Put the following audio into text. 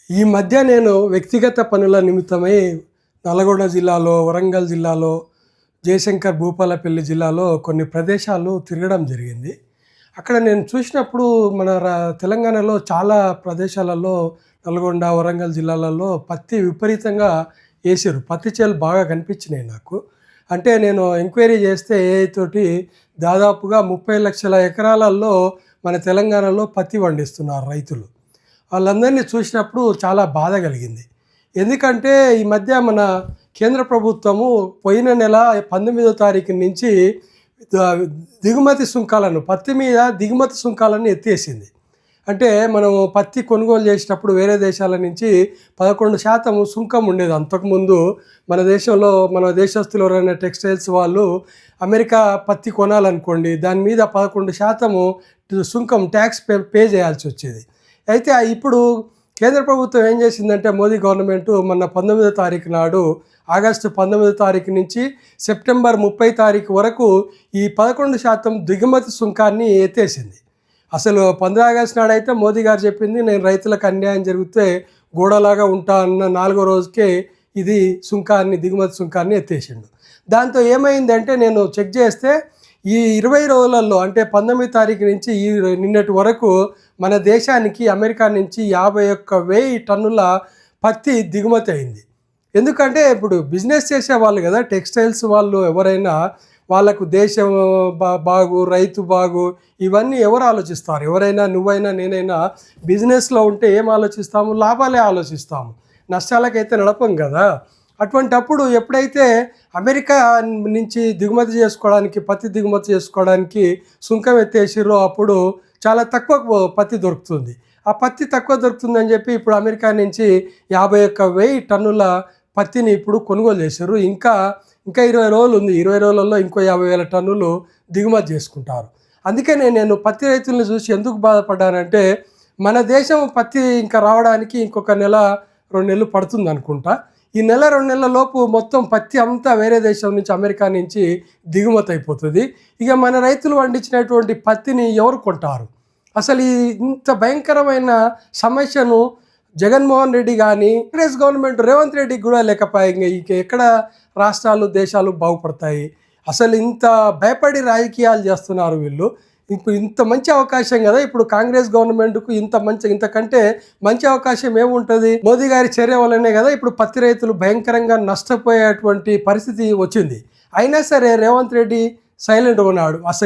ఈ మధ్య నేను వ్యక్తిగత పనుల నిమిత్తమై నల్గొండ జిల్లాలో, వరంగల్ జిల్లాలో, జయశంకర్ భూపాలపల్లి జిల్లాలో కొన్ని ప్రదేశాలు తిరగడం జరిగింది. అక్కడ నేను చూసినప్పుడు మన తెలంగాణలో చాలా ప్రదేశాలలో నల్గొండ, వరంగల్ జిల్లాలలో పత్తి విపరీతంగా ఏసారు. పత్తి చేలు బాగా కనిపించినాయి నాకు. అంటే నేను ఎంక్వైరీ చేస్తే ఏఐ తోటి దాదాపుగా 30 లక్షల ఎకరాలలో మన తెలంగాణలో పత్తి పండిస్తున్నారు రైతులు. వాళ్ళందరినీ చూసినప్పుడు చాలా బాధ కలిగింది. ఎందుకంటే ఈ మధ్య మన కేంద్ర ప్రభుత్వము పోయిన నెల 19వ తారీఖు నుంచి దిగుమతి సుంకాలను, పత్తి మీద దిగుమతి సుంకాలను ఎత్తేసింది. అంటే మనము పత్తి కొనుగోలు చేసేటప్పుడు వేరే దేశాల నుంచి 11% సుంకం ఉండేది. అంతకుముందు మన దేశంలో మన దేశస్తులు ఎవరైనా టెక్స్టైల్స్ వాళ్ళు అమెరికా పత్తి కొనాలనుకోండి, దాని మీద 11% సుంకం ట్యాక్స్ పే చేయాల్సి వచ్చేది. అయితే ఇప్పుడు కేంద్ర ప్రభుత్వం ఏం చేసిందంటే మోదీ గవర్నమెంట్ మొన్న 19వ తారీఖు నాడు, ఆగస్టు 19వ తారీఖు నుంచి సెప్టెంబర్ 30 తారీఖు వరకు ఈ 11% దిగుమతి సుంకాన్ని ఎత్తేసింది. అసలు 15 ఆగస్టు నాడైతే మోదీ గారు చెప్పింది, నేను రైతులకు అన్యాయం జరిగితే గోడలాగా ఉంటా అన్న 4వ రోజుకే ఇది సుంకాన్ని, దిగుమతి సుంకాన్ని ఎత్తేసిండు. దాంతో ఏమైందంటే నేను చెక్ చేస్తే ఈ 20 రోజులలో, అంటే 19 తారీఖు నుంచి ఈ నిన్నటి వరకు మన దేశానికి అమెరికా నుంచి 51,000 టన్నుల పత్తి దిగుమతి అయింది. ఎందుకంటే ఇప్పుడు బిజినెస్ చేసేవాళ్ళు కదా, టెక్స్టైల్స్ వాళ్ళు ఎవరైనా, వాళ్ళకు దేశం బాగు, రైతు బాగు, ఇవన్నీ ఎవరు ఆలోచిస్తారు? ఎవరైనా, నువ్వైనా, నేనైనా బిజినెస్లో ఉంటే ఏం ఆలోచిస్తాము? లాభాలే ఆలోచిస్తాము, నష్టాలకైతే నడపం కదా. అటువంటప్పుడు ఎప్పుడైతే అమెరికా నుంచి దిగుమతి చేసుకోవడానికి, పత్తి దిగుమతి చేసుకోవడానికి సుంకం ఎత్తేసిరో అప్పుడు చాలా తక్కువ పత్తి దొరుకుతుంది. ఆ పత్తి తక్కువ దొరుకుతుందని చెప్పి ఇప్పుడు అమెరికా నుంచి 51,000 టన్నుల పత్తిని ఇప్పుడు కొనుగోలు చేశారు. ఇంకా 20 రోజులు ఉంది. 20 రోజులలో ఇంకో 50,000 టన్నులు దిగుమతి చేసుకుంటారు. అందుకనే నేను పత్తి రైతులను చూసి ఎందుకు బాధపడ్డానంటే, మన దేశం పత్తి ఇంకా రావడానికి ఇంకొక నెల 2 నెలలు పడుతుంది అనుకుంటా. ఈ నెల 2 నెలల లోపు మొత్తం పత్తి అంతా వేరే దేశం నుంచి, అమెరికా నుంచి దిగుమతి అయిపోతుంది. ఇక మన రైతులు పండించినటువంటి పత్తిని ఎవరు కొంటారు? అసలు ఈ ఇంత భయంకరమైన సమస్యను జగన్మోహన్ రెడ్డి కానీ, కాంగ్రెస్ గవర్నమెంట్ రేవంత్ రెడ్డికి కూడా లేకపోయింది. ఇక ఎక్కడ రాష్ట్రాలు, దేశాలు బాగుపడతాయి? అసలు ఇంత భయపడి రాజకీయాలు చేస్తున్నారు వీళ్ళు. ఇప్పుడు ఇంత మంచి అవకాశం కదా, ఇప్పుడు కాంగ్రెస్ గవర్నమెంట్కు ఇంతకంటే మంచి అవకాశం ఏముంటుంది? మోదీ గారి చర్య వల్లనే కదా ఇప్పుడు పత్తి రైతులు భయంకరంగా నష్టపోయేటువంటి పరిస్థితి వచ్చింది. అయినా సరే రేవంత్ రెడ్డి సైలెంట్గా ఉన్నాడు. అసలు